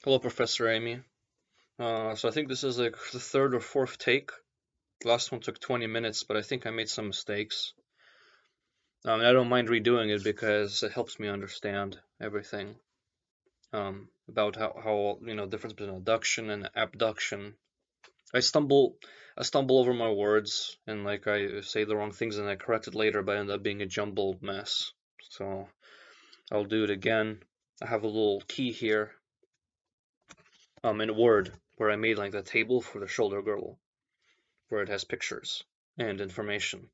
Hello, Professor Amy. So I think this is like the third or fourth take. The last one took 20 minutes, but I think I made some mistakes. And I don't mind redoing it because it helps me understand everything about how difference between adduction and abduction. I stumble over my words and like I say the wrong things and I correct it later, but I end up being a jumbled mess. So I'll do it again. I have a little key here in Word where I made like the table for the shoulder girdle, where it has pictures and information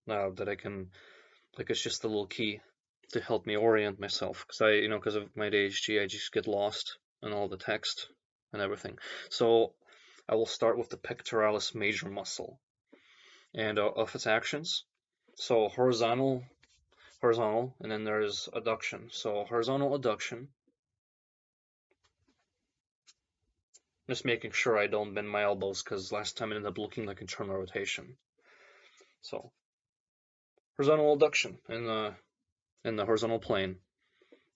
that I can, like, it's just a little key to help me orient myself because because of my ADHD, I just get lost in all the text and everything. So I will start with the pectoralis major muscle and of its actions. So horizontal, and then there's adduction. So horizontal adduction, just making sure I don't bend my elbows because last time it ended up looking like internal rotation. So horizontal adduction in the horizontal plane,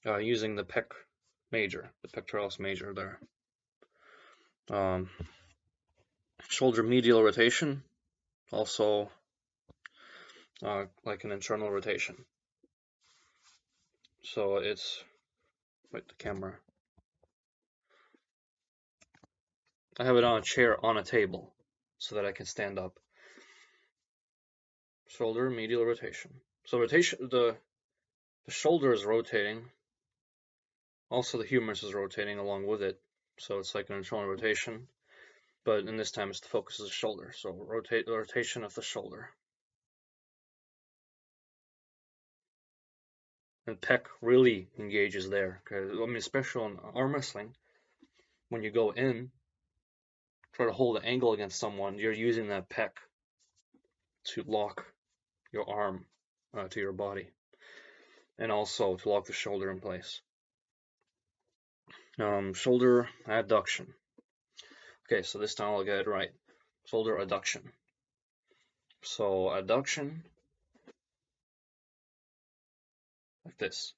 using the pectoralis major there. Shoulder medial rotation, also like an internal rotation. So it's, wait, the camera. I have it on a chair on a table so that I can stand up. Shoulder medial rotation. So rotation, the shoulder is rotating. Also, the humerus is rotating along with it. So it's like an internal rotation. But in this time, it's the focus is the shoulder. So rotation of the shoulder. And pec really engages there. I mean, especially on arm wrestling, when you go in, try to hold an angle against someone, you're using that pec to lock your arm to your body, and also to lock the shoulder in place. Shoulder adduction. Okay, so this time I'll get it right. Shoulder adduction. So adduction, like this.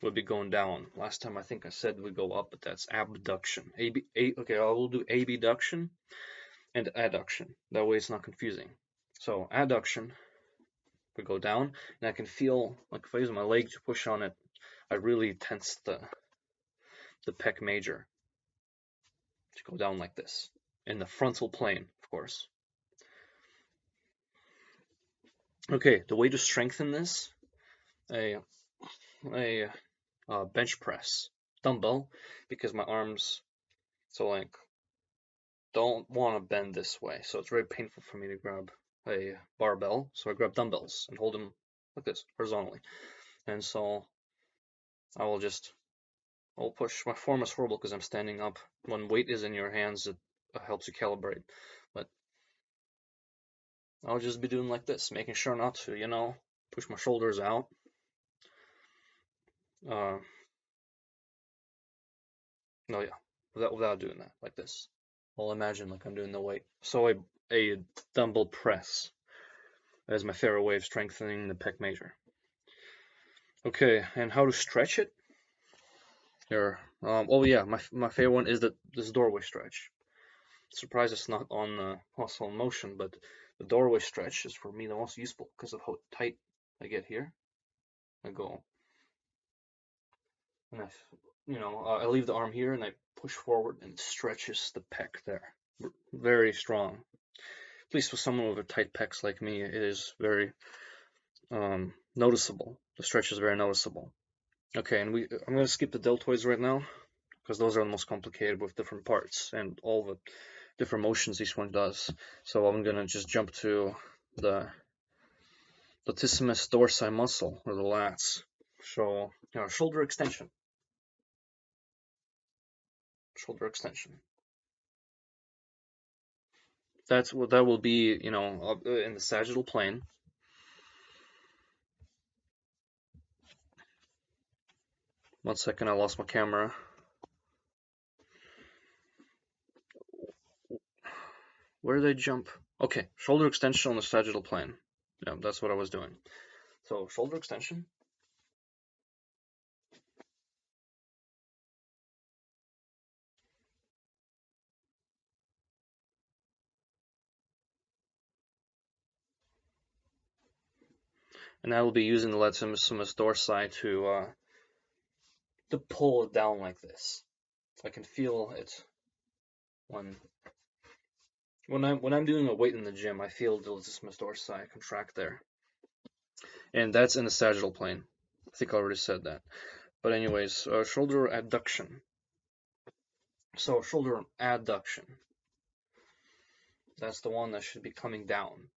Would be going down. Last time I think I said we go up, but that's abduction. Okay, I will do abduction and adduction. That way it's not confusing. So adduction, we go down, and I can feel, like if I use my leg to push on it, I really tense the pec major to go down like this, in the frontal plane, of course. Okay, the way to strengthen this, a bench press dumbbell, because my arms, so like, don't want to bend this way, so it's very painful for me to grab a barbell. So I grab dumbbells and hold them like this horizontally, and so I'll push. My form is horrible because I'm standing up. When weight is in your hands, it helps you calibrate, but I'll just be doing like this, making sure not to, push my shoulders out. No, yeah, without doing that, like this. I'll imagine like I'm doing the weight. So a dumbbell press is my favorite way of strengthening the pec major. Okay, and how to stretch it? Here, oh yeah, my favorite one is this doorway stretch. Surprised it's not on the muscle in motion, but the doorway stretch is for me the most useful because of how tight I get here. I go, and I leave the arm here and I push forward and it stretches the pec there. Very strong. At least with someone with a tight pecs like me, it is very noticeable. The stretch is very noticeable. Okay, and I'm going to skip the deltoids right now because those are the most complicated with different parts and all the different motions each one does. So I'm going to just jump to the latissimus dorsi muscle, or the lats. So, shoulder extension. Shoulder extension. That will be, in the sagittal plane. One second, I lost my camera. Where did I jump? Okay, shoulder extension on the sagittal plane. Yeah, that's what I was doing. So shoulder extension. And I will be using the latissimus dorsi to pull it down like this. I can feel it when I'm doing a weight in the gym. I feel the latissimus dorsi contract there, and that's in the sagittal plane. I think I already said that. But anyways, shoulder adduction. So shoulder adduction. That's the one that should be coming down.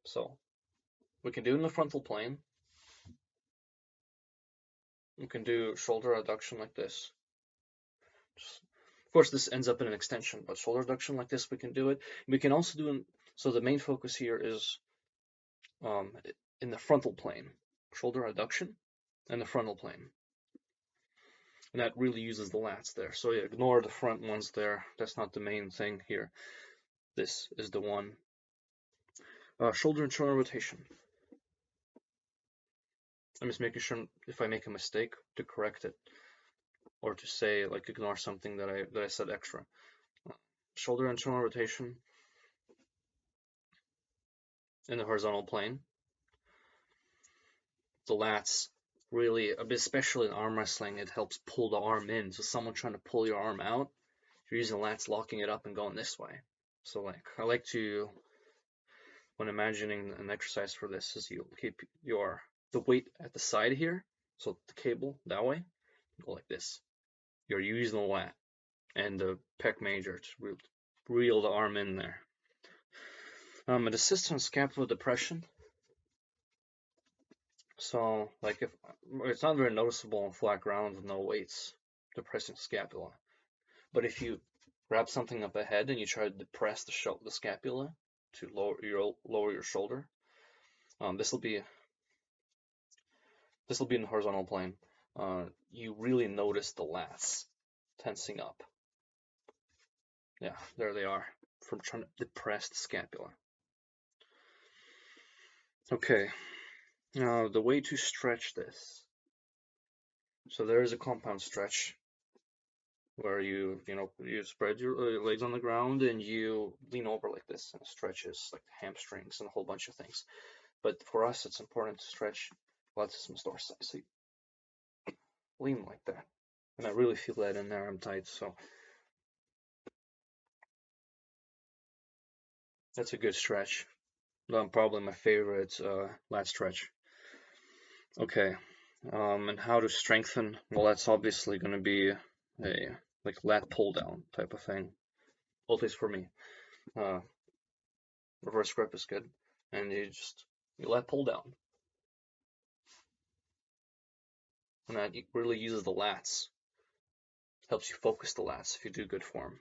So we can do it in the frontal plane. We can do shoulder adduction like this. Of course, this ends up in an extension, but shoulder adduction like this, we can do it. We can also do it. So the main focus here is in the frontal plane, shoulder adduction, and the frontal plane. And that really uses the lats there. So yeah, ignore the front ones there. That's not the main thing here. This is the one. Shoulder internal rotation. I'm just making sure if I make a mistake to correct it, or to say like ignore something that I said extra. Shoulder internal rotation in the horizontal plane. The lats really, especially in arm wrestling, it helps pull the arm in. So someone trying to pull your arm out, you're using the lats locking it up and going this way. So like I like to, when imagining an exercise for this, is you keep the weight at the side here, so the cable that way, go like this. You're using the lat and the pec major to reel the arm in there. It assists on scapular depression. So like if it's not very noticeable on flat ground with no weights, depressing scapula. But if you grab something up ahead and you try to depress the scapula to lower your shoulder, this will be in the horizontal plane. You really notice the lats tensing up. Yeah, there they are, from trying to depress the scapula. Okay, now the way to stretch this. So there is a compound stretch where you spread your legs on the ground and you lean over like this, and it stretches like the hamstrings and a whole bunch of things. But for us, it's important to stretch latissimus dorsi. So you lean like that, and I really feel that in there. I'm tight, so that's a good stretch. Probably my favorite lat stretch. Okay, and how to strengthen? Well, that's obviously going to be a like lat pull down type of thing. Well, at least for me. Reverse grip is good, and you lat pull down, and that really uses the lats. Helps you focus the lats if you do good form.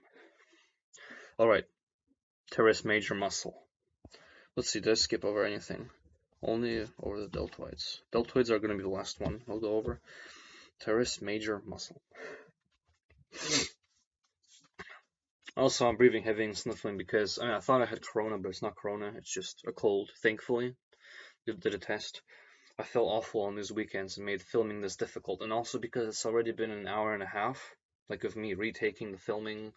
All right, teres major muscle. Let's see, did I skip over anything? Only over the deltoids. Deltoids are going to be the last one I'll go over. Teres major muscle. Also, I'm breathing heavy and sniffling because I thought I had corona, but it's not corona. It's just a cold, thankfully. Did a test. I felt awful on these weekends and made filming this difficult. And also because it's already been an hour and a half, like of me retaking the filming,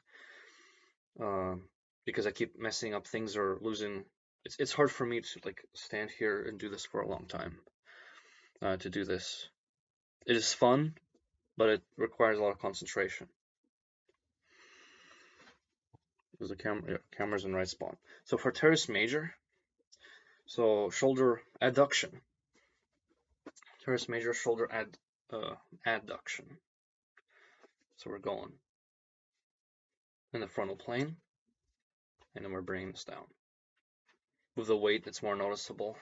because I keep messing up things or losing. It's hard for me to like stand here and do this for a long time. To do this, it is fun, but it requires a lot of concentration. There's the camera's in the right spot. So for teres major, so shoulder adduction. Teres major shoulder adduction. So we're going in the frontal plane, and then we're bringing this down. With the weight, it's more noticeable.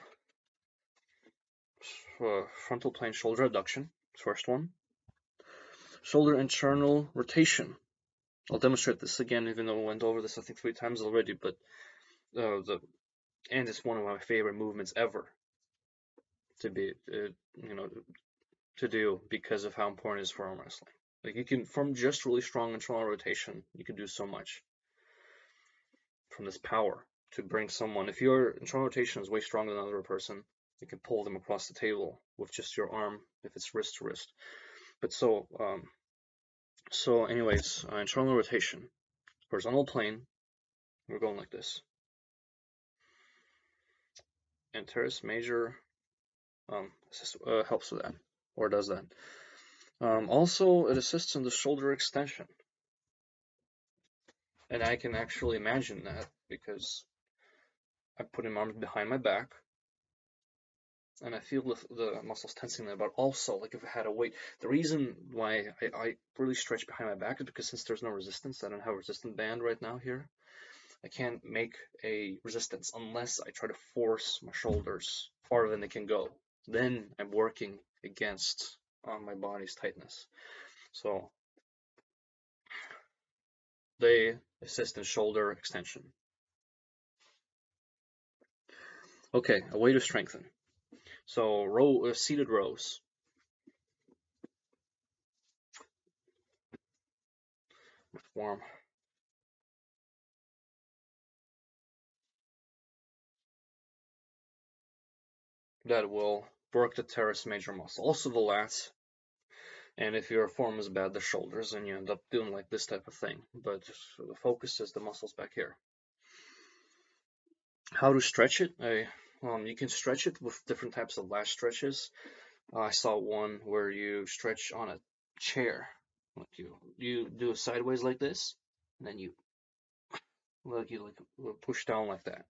Frontal plane shoulder adduction, first one. Shoulder internal rotation. I'll demonstrate this again, even though I went over this I think 3 times already, but and it's one of my favorite movements ever to be, to do because of how important it is for arm wrestling. Like you can, from just really strong internal rotation, you can do so much. From this power to bring someone, if your internal rotation is way stronger than another person, You can pull them across the table with just your arm if it's wrist to wrist. But so anyways, internal rotation, horizontal plane, we're going like this. And teres major helps with that, or does that. Also, it assists in the shoulder extension. And I can actually imagine that because I put my arms behind my back and I feel the muscles tensing there. But also, like if I had a weight, the reason why I really stretch behind my back is because since there's no resistance, I don't have a resistance band right now here. I can't make a resistance unless I try to force my shoulders farther than they can go. Then I'm working against my body's tightness. So they assist in shoulder extension. Okay, a way to strengthen. So seated rows. Warm. That will work the teres major muscle, also the lats. And if your form is bad, the shoulders, and you end up doing like this type of thing. But the focus is the muscles back here. How to stretch it? You can stretch it with different types of lat stretches. I saw one where you stretch on a chair. Like you do it sideways like this, and then you push down like that.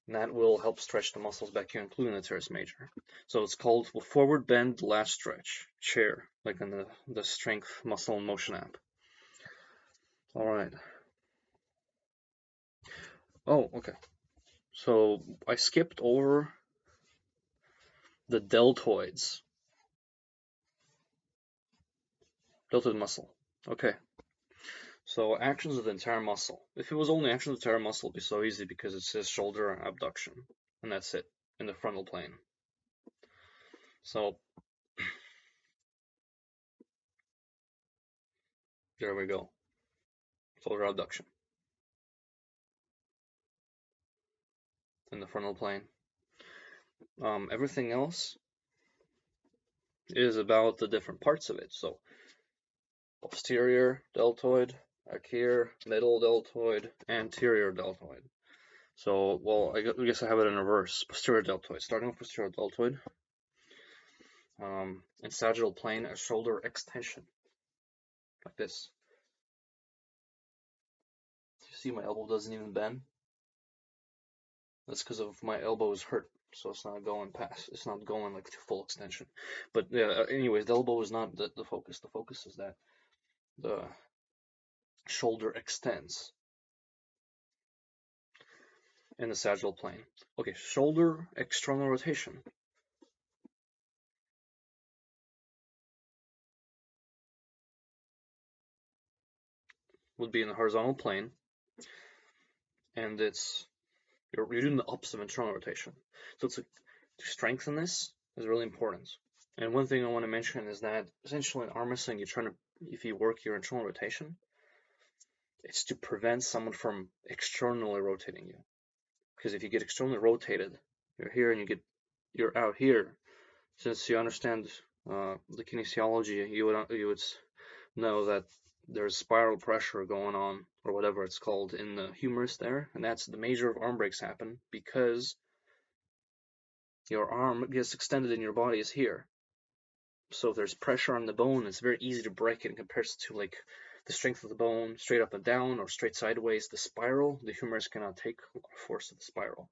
And that will help stretch the muscles back here, including the teres major. So it's called forward bend lat stretch chair, like in the strength muscle and motion app. All right. Oh, okay. So I skipped over the deltoid muscle. Okay. So actions of the entire muscle. If it was only actions of the entire muscle, it'd be so easy because it says shoulder and abduction, and that's it in the frontal plane. So there we go. Shoulder abduction in the frontal plane. Everything else is about the different parts of it. So posterior deltoid, back here, middle deltoid, anterior deltoid. So, well, I guess I have it in reverse. Posterior deltoid, starting with posterior deltoid. In sagittal plane, a shoulder extension, like this. You see my elbow doesn't even bend? That's because of my elbow is hurt, so it's not going past. It's not going like to full extension. But yeah, anyways, the elbow is not the focus. The focus is that the shoulder extends in the sagittal plane. Okay, shoulder external rotation. Would be in the horizontal plane, and you're doing the opposite of internal rotation. So to strengthen this is really important. And one thing I want to mention is that essentially in arm wrestling, if you work your internal rotation, it's to prevent someone from externally rotating you. Because if you get externally rotated, you're here and you're out here. Since you understand the kinesiology, you would know that there's spiral pressure going on, or whatever it's called, in the humerus there, and that's the major of arm breaks happen because your arm gets extended and your body is here. So if there's pressure on the bone, it's very easy to break it in comparison to like the strength of the bone, straight up and down or straight sideways. The spiral, the humerus cannot take the force of the spiral.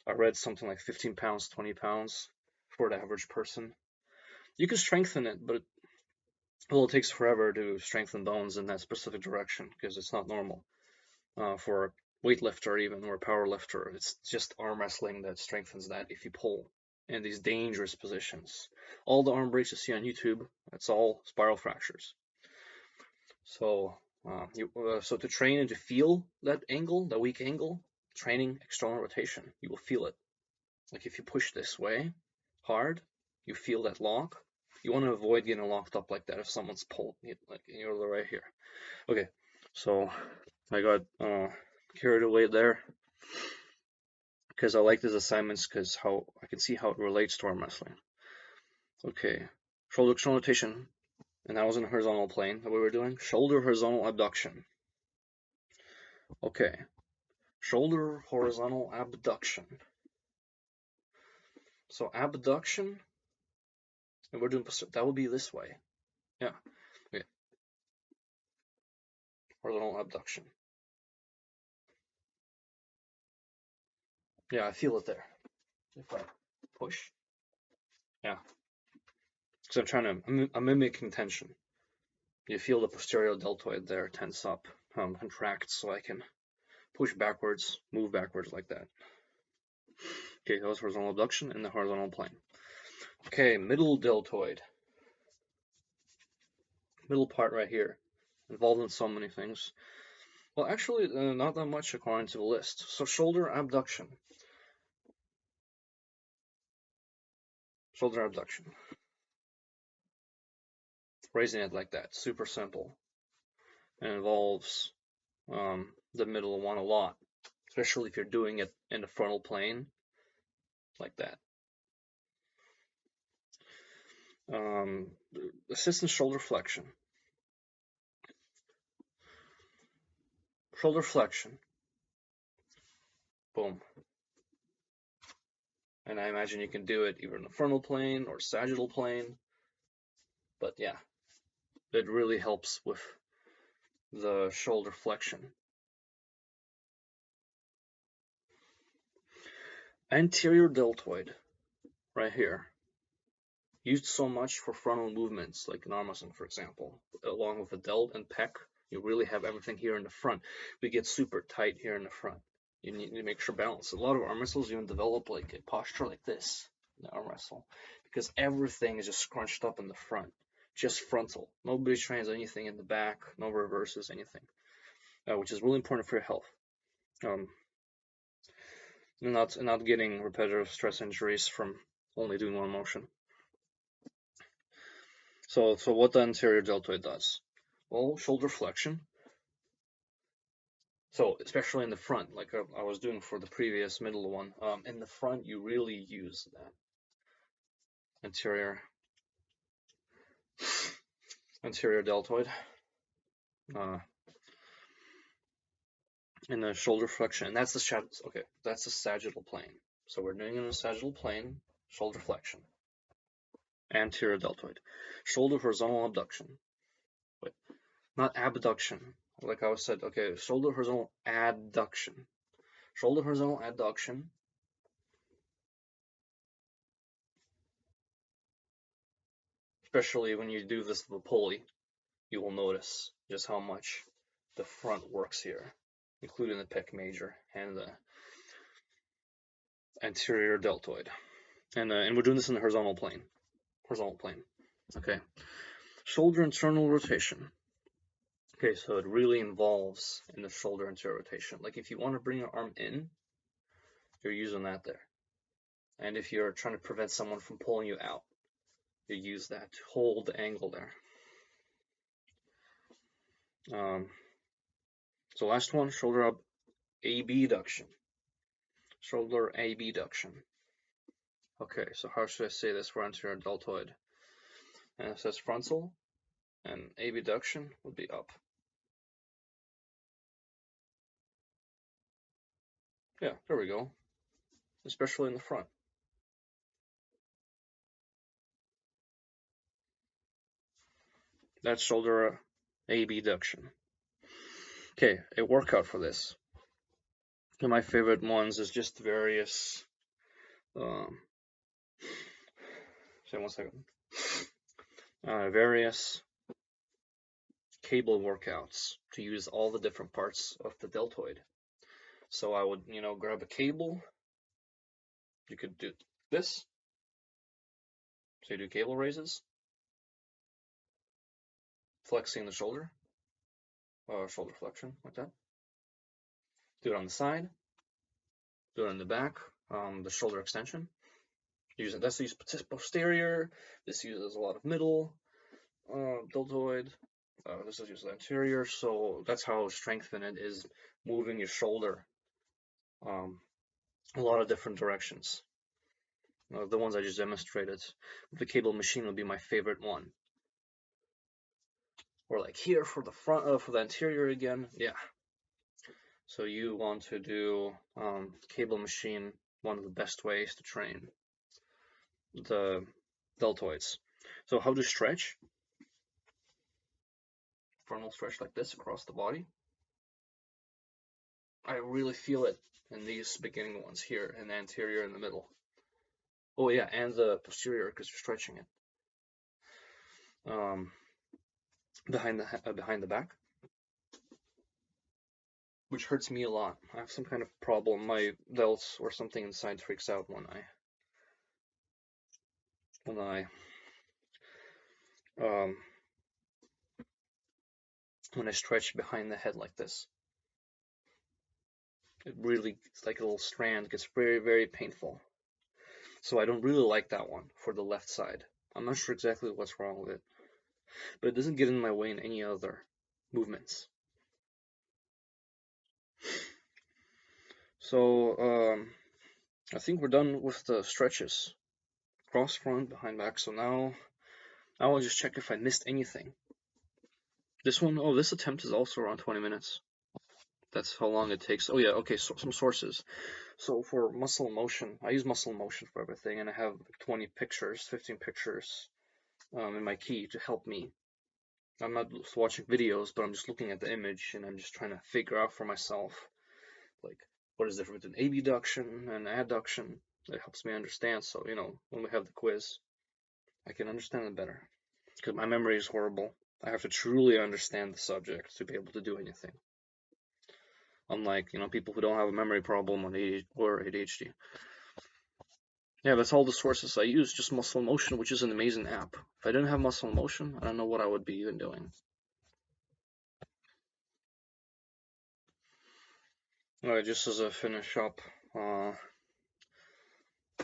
I read something like 15 pounds, 20 pounds for the average person. You can strengthen it, but it takes forever to strengthen bones in that specific direction because it's not normal for a weightlifter even or a power lifter. It's just arm wrestling that strengthens that if you pull in these dangerous positions. All the arm breaks you see on YouTube, that's all spiral fractures. So so to train and to feel that angle, that weak angle, training external rotation, you will feel it. Like if you push this way hard, you feel that lock. You want to avoid getting locked up like that if someone's pulled, like you're right here. Okay, so I got carried away there. because I like these assignments because how I can see how it relates to arm wrestling. Okay, shoulder external rotation, and that was in a horizontal plane that we were doing. Shoulder horizontal abduction. Okay, shoulder horizontal abduction. So abduction, and we're doing that will be this way. Yeah. Okay. Horizontal abduction. Yeah, I feel it there. If I push. Yeah. Because I'm mimicking tension. You feel the posterior deltoid there tense up, contract, so I can push backwards, move backwards like that. Okay, that was horizontal abduction in the horizontal plane. Okay, middle deltoid. Middle part right here. Involved in so many things. Well, actually, not that much according to the list. So shoulder abduction. Shoulder abduction. Raising it like that. Super simple. And involves the middle one a lot. Especially if you're doing it in the frontal plane. Like that. Assistant shoulder flexion. Shoulder flexion. Boom. And I imagine you can do it either in the frontal plane or sagittal plane. But yeah, it really helps with the shoulder flexion. Anterior deltoid, right here. Used so much for frontal movements, like in arm wrestling, for example. Along with the delt and pec, you really have everything here in the front. We get super tight here in the front. You need to make sure balance. A lot of arm wrestles even develop like a posture like this in the arm wrestle, because everything is just scrunched up in the front, just frontal. Nobody trains anything in the back, no reverses, anything, which is really important for your health. Not getting repetitive stress injuries from only doing one motion. So what the anterior deltoid does? Well, shoulder flexion. So especially in the front, like I was doing for the previous middle one, in the front you really use that anterior deltoid in the shoulder flexion, and that's the that's the sagittal plane. So we're doing it in the sagittal plane, shoulder flexion, anterior deltoid, shoulder horizontal abduction. Wait, not abduction. Like I said, okay, shoulder horizontal adduction. Shoulder horizontal adduction. Especially when you do this with a pulley, you will notice just how much the front works here, including the pec major and the anterior deltoid. And we're doing this in the horizontal plane. Okay. Shoulder internal rotation. Okay, so it really involves in the shoulder internal rotation. Like if you want to bring your arm in, you're using that there. And if you're trying to prevent someone from pulling you out, you use that to hold the angle there. So last one, shoulder up abduction. Shoulder abduction. Okay, so how should I say this for anterior deltoid? And it says frontal, and abduction would be up. Yeah, there we go. Especially in the front. That's shoulder abduction. Okay, a workout for this. And my favorite ones is just various. Say 1 second. Various cable workouts to use all the different parts of the deltoid. So I would, grab a cable. You could do this. So you do cable raises, flexing the shoulder, shoulder flexion like that. Do it on the side. Do it on the back. The shoulder extension. That's used posterior. This uses a lot of middle deltoid. This is used anterior. So that's how strengthened it is, moving your shoulder a lot of different directions. The ones I just demonstrated. The cable machine would be my favorite one. Or like here for the front, for the anterior again. Yeah. So you want to do cable machine, one of the best ways to train the deltoids. So how to stretch? Frontal stretch like this across the body. I really feel it in these beginning ones here, and the anterior in the middle. Oh yeah, and the posterior because you're stretching it. Behind the back, which hurts me a lot. I have some kind of problem. My delts or something inside freaks out when I um, when I stretch behind the head like this. It really, it's like a little strand, gets very, very painful. So I don't really like that one for the left side. I'm not sure exactly what's wrong with it, but it doesn't get in my way in any other movements. So I think we're done with the stretches. Cross front, behind back. So now I'll just check if I missed anything. This one, oh, this attempt is also around 20 minutes. That's how long it takes. Oh yeah, okay, so some sources. So for muscle motion, I use muscle motion for everything, and I have 20 pictures, 15 pictures in my key to help me. I'm not watching videos, but I'm just looking at the image, and I'm just trying to figure out for myself, like, what is the difference between abduction and adduction. It helps me understand, so, when we have the quiz, I can understand it better. Because my memory is horrible. I have to truly understand the subject to be able to do anything. Unlike, people who don't have a memory problem or ADHD. Yeah, that's all the sources I use, just Muscle Motion, which is an amazing app. If I didn't have Muscle Motion, I don't know what I would be even doing. Alright, just as a finish up,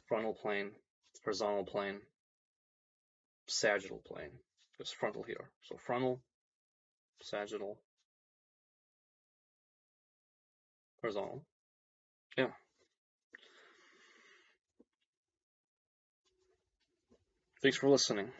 frontal plane, horizontal plane, sagittal plane. There's frontal here. So frontal, sagittal, horizontal. Yeah. Thanks for listening.